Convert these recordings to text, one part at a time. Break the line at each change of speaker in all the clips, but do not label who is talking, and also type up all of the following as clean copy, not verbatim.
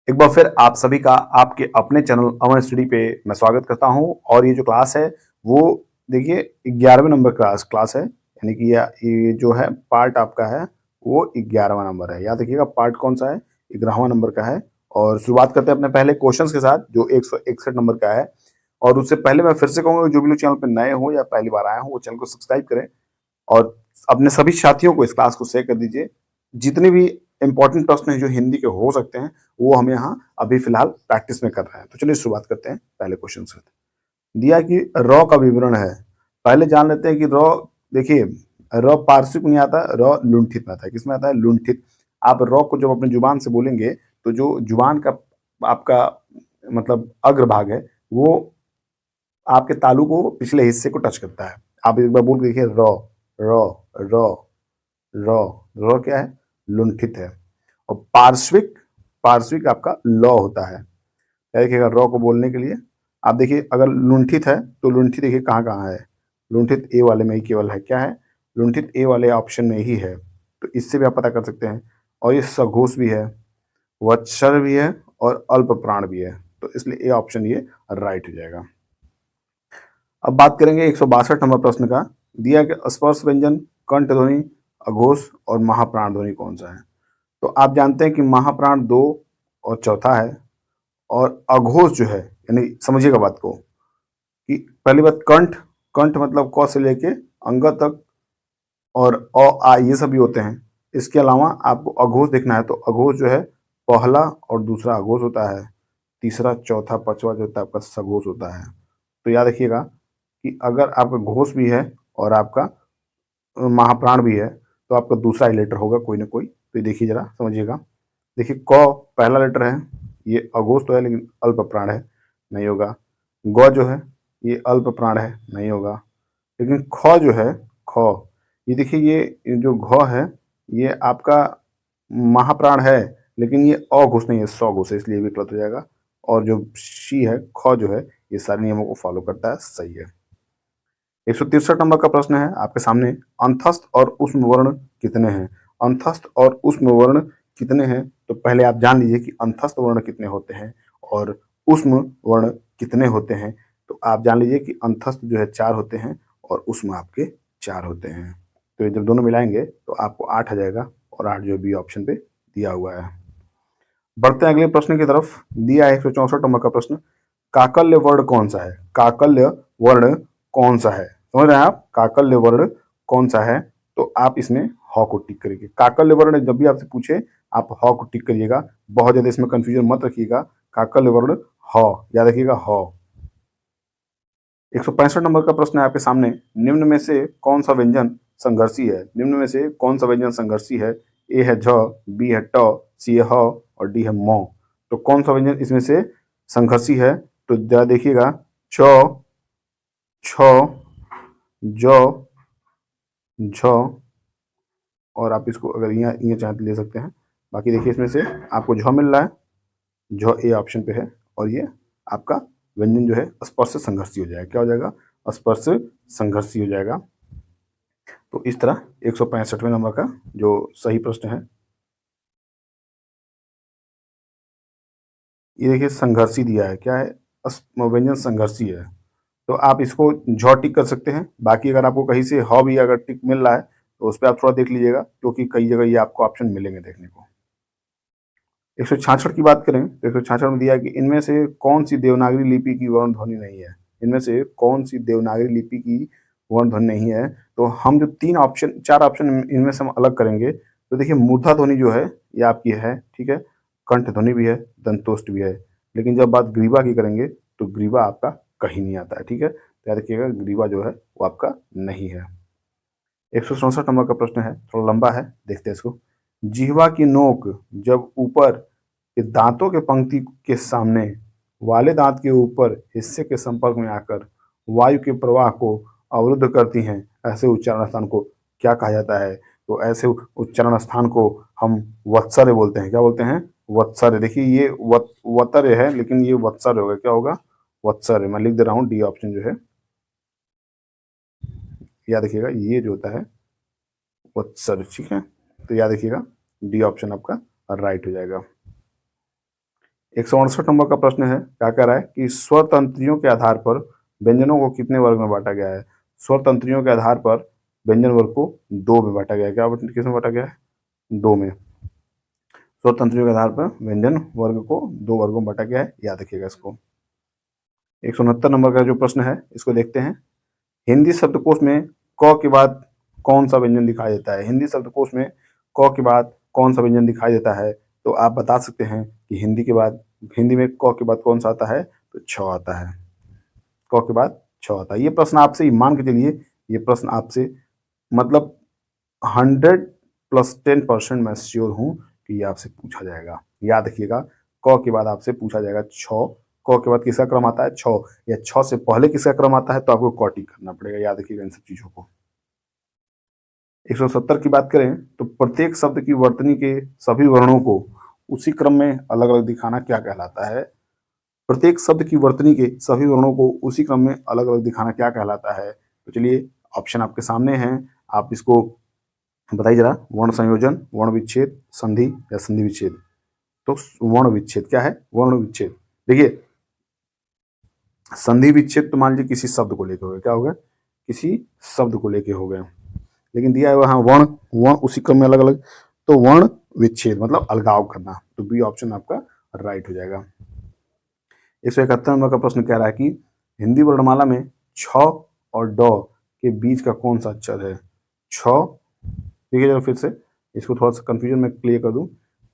एक बार फिर आप सभी का आपके अपने चैनल अमन स्टडी पे मैं स्वागत करता हूं। और ये जो क्लास है वो देखिए 11वें नंबर क्लास है, यानी कि ये जो है पार्ट आपका है वो 11वां नंबर है। याद रखिएगा पार्ट कौन सा है, 11वां नंबर का है। और शुरुआत करते हैं अपने पहले क्वेश्चंस के साथ जो 161 नंबर का है। और उससे पहले मैं फिर से कहूँगा जो भी लोग चैनल पर नए हो या पहली बार आए हो वो चैनल को सब्सक्राइब करें और अपने सभी साथियों को इस क्लास को शेयर कर दीजिए। जितने भी इंपॉर्टेंट प्रश्न हैं जो हिंदी के हो सकते हैं वो हम यहाँ अभी फिलहाल प्रैक्टिस में कर रहे हैं। तो चलिए शुरुआत करते हैं पहले क्वेश्चन से। दिया कि रॉ का विवरण है। पहले जान लेते हैं कि रॉ, देखिए रॉ पार्श्विक में नहीं आता, रॉ लुंठित में आता है। किसमें आता है? लुंठित। आप रॉ को जब अपने जुबान से बोलेंगे तो जो जुबान का आपका मतलब अग्रभाग है वो आपके तालू को पिछले हिस्से को टच करता है। आप एक बार बोल के देखिए, raw raw raw raw. Raw क्या है? लुंठित है। और पार्श्विक, पार्श्विक आपका लौ होता है। क्या देखिएगा रॉ को बोलने के लिए आप देखिए, अगर लुंठित है तो लुंठित देखिए कहाँ कहाँ है। लुंठित ए वाले में ही केवल है। क्या है? लुंठित ए वाले ऑप्शन में ही है। तो इससे भी आप पता कर सकते हैं। और ये सघोष भी है, वत्सर भी है और अल्प प्राण भी है। तो इसलिए ए ऑप्शन ये राइट हो जाएगा। अब बात करेंगे 162 नंबर प्रश्न का। दिया कि स्पर्श व्यंजन, कंठ ध्वनि, अघोष और महाप्राण ध्वनि कौन सा है? तो आप जानते हैं कि महाप्राण 2 और चौथा है। और अघोष जो है, यानी समझिएगा बात को कि पहली बात कंठ, कंठ मतलब क से लेके अंग तक और अ आ ये सभी होते हैं। इसके अलावा आपको अघोष देखना है तो अघोष जो है पहला और दूसरा अघोष होता है, तीसरा चौथा पांचवा जो होता है आपका सघोष होता है। तो याद रखिएगा कि अगर आपका घोष भी है और आपका महाप्राण भी है तो आपका दूसरा ही लेटर होगा कोई ना कोई। तो ये देखिए जरा समझिएगा। देखिए क पहला लेटर है, ये अघोष तो है लेकिन अल्प प्राण है, नहीं होगा। ग जो है ये अल्प प्राण है, नहीं होगा। लेकिन ख जो है, ख, ये देखिए ये जो घ है ये आपका महाप्राण है लेकिन ये अघोष नहीं है, सघोष है, इसलिए ये भी गलत हो जाएगा। और जो शी है, ख जो है, ये सारे नियमों को फॉलो करता है, सही है। 163 नंबर का प्रश्न है आपके सामने। अंतस्थ और उष्म वर्ण कितने हैं? अंतस्थ और उष्म वर्ण कितने हैं? तो पहले आप जान लीजिए कि अंतस्थ वर्ण कितने होते हैं और उष्म वर्ण कितने होते हैं। तो आप जान लीजिए कि अंतस्थ जो है 4 होते हैं और उष्म आपके 4 होते हैं। तो ये जब दोनों मिलाएंगे तो आपको 8 आ जाएगा और 8 जो बी ऑप्शन पे दिया हुआ है। बढ़ते हैं अगले प्रश्न की तरफ। दिया है 164 नंबर का प्रश्न। काकल्य वर्ण कौन सा है? काकल्य वर्ण कौन सा है? समझ रहे हैं आप? काकल्य वर्ण कौन सा है? तो आप इसमें ह को टिक करिए। काकल्य वर्ण जब भी आपसे पूछे आप ह को टिक करिएगा। बहुत ज्यादा इसमें कंफ्यूजन मत रखिएगा। काकल्य वर्ण ह, याद रखिएगा ह। 165 नंबर का प्रश्न है आपके सामने। निम्न में से कौन सा व्यंजन संघर्षी है? निम्न में से कौन सा व्यंजन संघर्षी है? ए है झ, बी है ट, सी है ह और डी है मौ। तो कौन सा व्यंजन इसमें से संघर्षी है? तो जरा देखिएगा, च, छ, ज, झ, और आप इसको अगर यहाँ यहाँ चाहे तो ले सकते हैं। बाकी देखिए इसमें से आपको झ मिल रहा है, झ ए ऑप्शन पे है। और ये आपका व्यंजन जो है स्पर्श संघर्षी हो जाएगा। क्या हो जाएगा? स्पर्श संघर्षी हो जाएगा। तो इस तरह 165वें नंबर का जो सही प्रश्न है ये देखिए संघर्षी दिया है। क्या है? व्यंजन संघर्षी है। तो आप इसको झ टिक कर सकते हैं। बाकी अगर आपको कहीं से ह भी अगर टिक मिल रहा है तो उस पर आप थोड़ा देख लीजिएगा, क्योंकि कई जगह ये आपको ऑप्शन मिलेंगे देखने को। 166 की बात करें तो 166 में दिया है कि इनमें से कौन सी देवनागरी लिपि की वर्ण ध्वनि नहीं है? इनमें से कौन सी देवनागरी लिपि की वर्ण ध्वनि नहीं है? तो हम जो 4 ऑप्शन इनमें से हम अलग करेंगे तो देखिए मूर्धा ध्वनि जो है ये आपकी है, ठीक है। कंठ ध्वनि भी है, दंतोष्ट भी है। लेकिन जब बात ग्रीवा की करेंगे तो ग्रीवा आपका कहीं नहीं आता है, ठीक है। तो याद रखिएगा ग्रीवा जो है वो आपका नहीं है। 167 नंबर का प्रश्न है, थोड़ा लंबा है, देखते हैं इसको। जिह्वा की नोक जब ऊपर के दांतों के पंक्ति के सामने वाले दांत के ऊपर हिस्से के संपर्क में आकर वायु के प्रवाह को अवरुद्ध करती हैं, ऐसे उच्चारण स्थान को क्या कहा जाता है? तो ऐसे उच्चारण स्थान को हम वत्सर्य बोलते हैं। क्या बोलते हैं? वत्सर्य। देखिए ये वतर्य है लेकिन ये वत्सर्य होगा। क्या होगा? वत्सर्य। मैं लिख दे रहा हूँ, डी ऑप्शन जो है, याद रखिएगा ये जो होता है वत्सर्य, ठीक है। तो याद रखिएगा डी ऑप्शन आपका राइट हो जाएगा। 168 नंबर का प्रश्न है, क्या कह रहा है कि स्वतंत्रियों के आधार पर व्यंजनों को कितने वर्ग में बांटा गया है। स्वतंत्रियों के आधार पर व्यंजन वर्ग को दो में बांटा गया है। क्या किसमें बांटा गया है? दो में। स्वतंत्रियों के आधार पर व्यंजन वर्ग को दो वर्गों में बांटा गया है, याद रखिएगा इसको। 169 नंबर का जो प्रश्न है इसको देखते हैं। हिंदी शब्दकोश में क के बाद कौन सा व्यंजन दिखाई देता है। हिंदी शब्दकोश में क के बाद कौन सा व्यंजन दिखाई देता है, तो आप बता सकते हैं कि हिंदी में क के बाद कौन सा आता है, तो छ आता है। क के बाद छ आता है। ये प्रश्न आपसे मान के चलिए, ये प्रश्न आपसे मतलब 100+10% मैं श्योर हूँ कि ये आपसे पूछा जाएगा। याद रखिएगा, क के बाद आपसे पूछा जाएगा छ। क के बाद किसका क्रम आता है? छ। या छ से पहले किसका क्रम आता है, तो आपको क टिक करना पड़ेगा। याद रखिएगा इन सब चीजों को। 170 की बात करें तो प्रत्येक शब्द की वर्तनी के सभी वर्णों को उसी क्रम में अलग अलग दिखाना क्या कहलाता है। प्रत्येक शब्द की वर्तनी के सभी वर्णों को उसी क्रम में अलग अलग दिखाना क्या कहलाता है। तो चलिए, ऑप्शन आपके सामने हैं, आप इसको बताइए जरा। वर्ण संयोजन, वर्ण विच्छेद, संधि या संधि विच्छेद। तो वर्ण विच्छेद क्या है? वर्ण विच्छेद। देखिए, संधि विच्छेद तो मान लीजिए किसी शब्द को लेकर हो गया। क्या हो गया? किसी शब्द को लेके हो गया। लेकिन दिया है वहां वर्ण, वर्ण उसी क्रम में अलग अलग, तो वर्ण विच्छेद मतलब अलगाव करना। तो बी ऑप्शन आपका राइट हो जाएगा। 171 नंबर का प्रश्न कह रहा है कि हिंदी वर्णमाला में छ और ड के बीच का कौन सा अक्षर है। छ, देखिए जरा फिर से, इसको थोड़ा सा कंफ्यूजन में क्लियर कर दूं।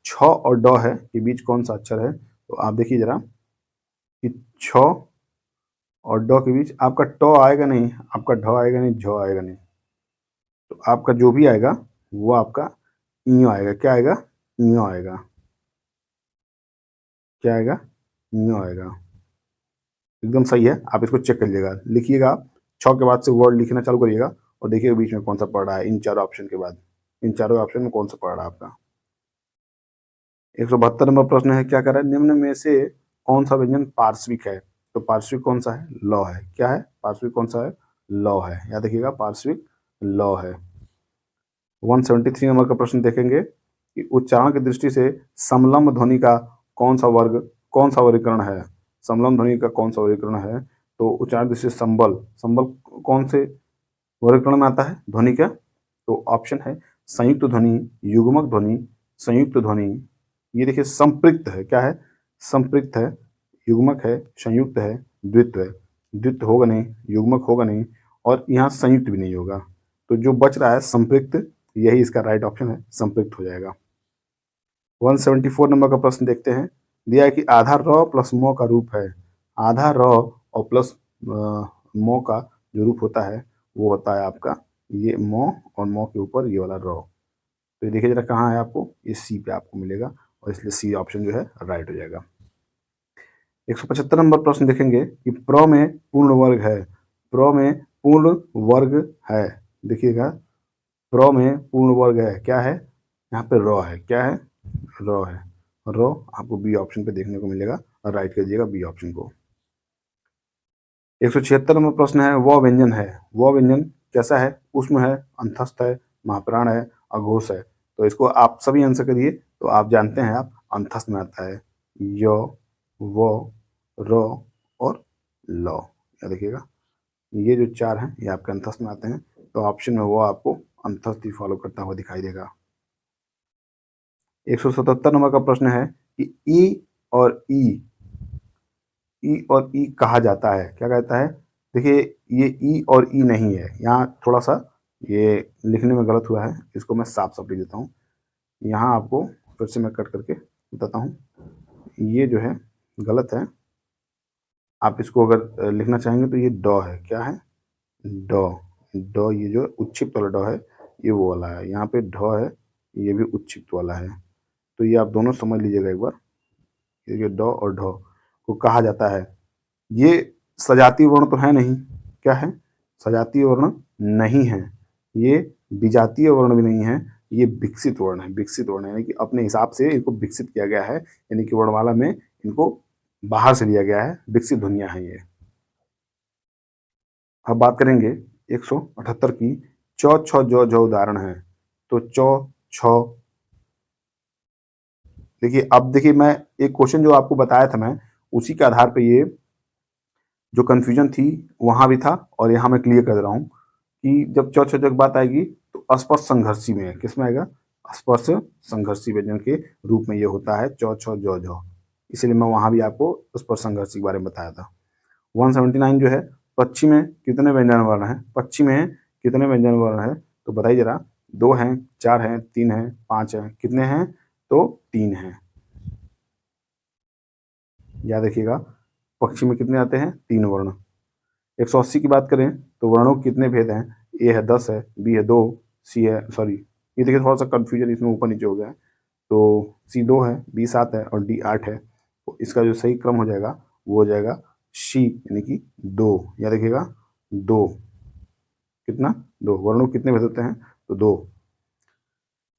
छ और ड है के बीच कौन सा अक्षर है, तो आप देखिए जरा कि छ और ड के बीच आपका ट आएगा नहीं, आपका ढ आएगा नहीं, झ आएगा नहीं। तो आपका जो भी आएगा वो आपका इयो आएगा। क्या आएगा? इयो आएगा। क्या आएगा? इयो आएगा। एकदम सही है, आप इसको चेक कर लीजिएगा। लिखिएगा आप, छ के बाद से वर्ड लिखना चालू करिएगा और देखिएगा बीच में कौन सा पड़ रहा है। इन चारों ऑप्शन के बाद, इन चारों ऑप्शन में कौन सा पड़ रहा है आपका। 172 नंबर प्रश्न है, क्या कर रहा है? निम्न में से कौन सा व्यंजन पार्श्विक है। तो पार्श्विक कौन सा है? लौ है। क्या है? पार्श्विक कौन सा है? लौ है। याद रखिएगा, पार्श्विक लौ है। 173 नंबर का प्रश्न देखेंगे कि उच्चारण की दृष्टि से समलंब ध्वनि का कौन सा वर्गीकरण है। समलंब ध्वनि का कौन सा वर्गीकरण है, तो उच्चारण दृष्टि से संबल कौन से वर्गीकरण में आता है ध्वनि का, तो ऑप्शन है संयुक्त ध्वनि, युग्मक ध्वनि, संयुक्त ध्वनि। ये देखिए, संपृक्त है। क्या है? संपृक्त है, युग्मक है, संयुक्त है, द्वित्व है। द्वित्व होगा नहीं, युग्मक होगा नहीं, और यहाँ संयुक्त भी नहीं होगा। तो जो बच रहा है संपृक्त, यही इसका राइट ऑप्शन है, संपृक्त हो जाएगा। 174 नंबर का प्रश्न देखते हैं। दिया है कि आधा र प्लस म का रूप है। आधा र और प्लस म का जो रूप होता है वो होता है आपका ये म, और म के ऊपर ये वाला र। तो देखिए जरा कहाँ है आपको, ये सी पे आपको मिलेगा, और इसलिए सी ऑप्शन जो है राइट हो जाएगा। 175 नंबर प्रश्न देखेंगे कि प्र में पूर्ण वर्ग है। प्र में पूर्ण वर्ग है, देखिएगा, प्र में पूर्ण वर्ग है। क्या है? यहाँ पे र है। क्या है? र है। र आपको बी ऑप्शन पे देखने को मिलेगा, राइट कीजिएगा बी ऑप्शन को। 176 नंबर प्रश्न है, वह व्यंजन है। वह व्यंजन कैसा है? उष्म है, अंतस्थ है, महाप्राण है, अघोष है। तो इसको आप सभी आंसर करिए। तो आप जानते हैं, आप अंतस्थ में आता है य, व, र और ल। या देखिएगा, ये जो चार हैं ये आपके अंतस्थ में आते हैं। तो ऑप्शन में वो आपको अंतस्थ ही फॉलो करता हुआ दिखाई देगा। 177 नंबर का प्रश्न है कि ई और ई कहा जाता है। क्या कहता है? देखिए, ये ई और ई नहीं है, यहाँ थोड़ा सा ये लिखने में गलत हुआ है, इसको मैं साफ साफ लिख देता हूँ। यहाँ आपको फिर से मैं कट करके बताता हूँ, ये जो है गलत है। आप इसको अगर लिखना चाहेंगे तो ये ड है। क्या है? ड। ड, ये जो उच्छिप्त वाला ड है ये वो वाला है। यहाँ पे ढ है, ये भी उच्छिप्त वाला है। तो ये आप दोनों समझ लीजिएगा एक बार, ये ड और ढ को कहा जाता है। ये सजातीय वर्ण तो है नहीं। क्या है? सजातीय वर्ण नहीं है। ये विजातीय वर्ण भी नहीं है। ये विकसित वर्ण है। विकसित वर्ण यानी कि अपने हिसाब से इनको विकसित किया गया है, यानी कि वर्णमाला में इनको बाहर से लिया गया है, विकसित ध्वनियां हैं ये। अब बात करेंगे 178 की, च छ ज झ उदाहरण है। तो च छ देखिए अब देखिए मैं एक क्वेश्चन जो आपको बताया था मैं, उसी के आधार पे ये जो कन्फ्यूजन थी वहाँ भी था और यहाँ मैं क्लियर कर दे रहा हूँ कि जब च छ ज की बात आएगी तो स्पर्श संघर्षी में है। किसमें आएगा? स्पर्श संघर्षी व्यंजन के रूप में ये होता है च छ ज झ। इसीलिए मैं वहाँ भी आपको स्पर्श संघर्षी के बारे में बताया था। 179 जो है, पक्षी में कितने व्यंजन वर्ण हैं? पक्षी में कितने व्यंजन वर्ण हैं? तो बताइए ज़रा। 2 हैं, 4 हैं, 3 हैं, 5 हैं, कितने हैं? तो 3 हैं। याद रखिएगा, पक्षी में कितने आते हैं? 3 वर्ण। 180 की बात करें तो वर्णों के कितने भेद हैं? ए है 10 है, बी है 2, सी है सॉरी ये देखिए थोड़ा सा कन्फ्यूजन इसमें ऊपर नीचे हो गया है। तो सी 2 है, बी 7 है और डी 8 है। तो इसका जो सही क्रम हो जाएगा वो हो जाएगा सी यानी कि 2। याद रखिएगा 2। कितना? 2। वर्णों के कितने भेद होते हैं? तो 2।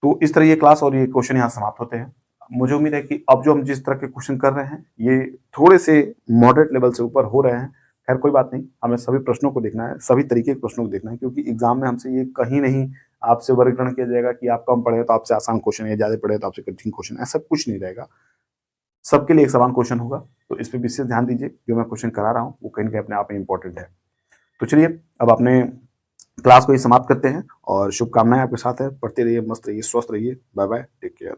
तो इस तरह ये क्लास और ये क्वेश्चन यहाँ समाप्त होते हैं। मुझे उम्मीद है कि अब जो हम जिस तरह के क्वेश्चन कर रहे हैं ये थोड़े से मॉडरेट लेवल से ऊपर हो रहे हैं। खैर कोई बात नहीं, हमें सभी प्रश्नों को देखना है, सभी तरीके के प्रश्नों को देखना है, क्योंकि एग्जाम में हमसे ये कहीं नहीं आपसे वर्गीकरण किया जाएगा कि आप कम पढ़े तो आपसे आसान क्वेश्चन या ज़्यादा पढ़े तो आपसे कठिन क्वेश्चन, ऐसा कुछ नहीं रहेगा। सबके लिए एक समान क्वेश्चन होगा, तो इस पर विशेष ध्यान दीजिए। जो मैं क्वेश्चन करा रहा हूँ वो कहीं ना कहीं अपने आप में इंपॉर्टेंट है। तो चलिए अब अपने क्लास को ही समाप्त करते हैं और शुभकामनाएं आपके साथ है। पढ़ते रहिए, मस्त रहिए, स्वस्थ रहिए। Bye bye, take care.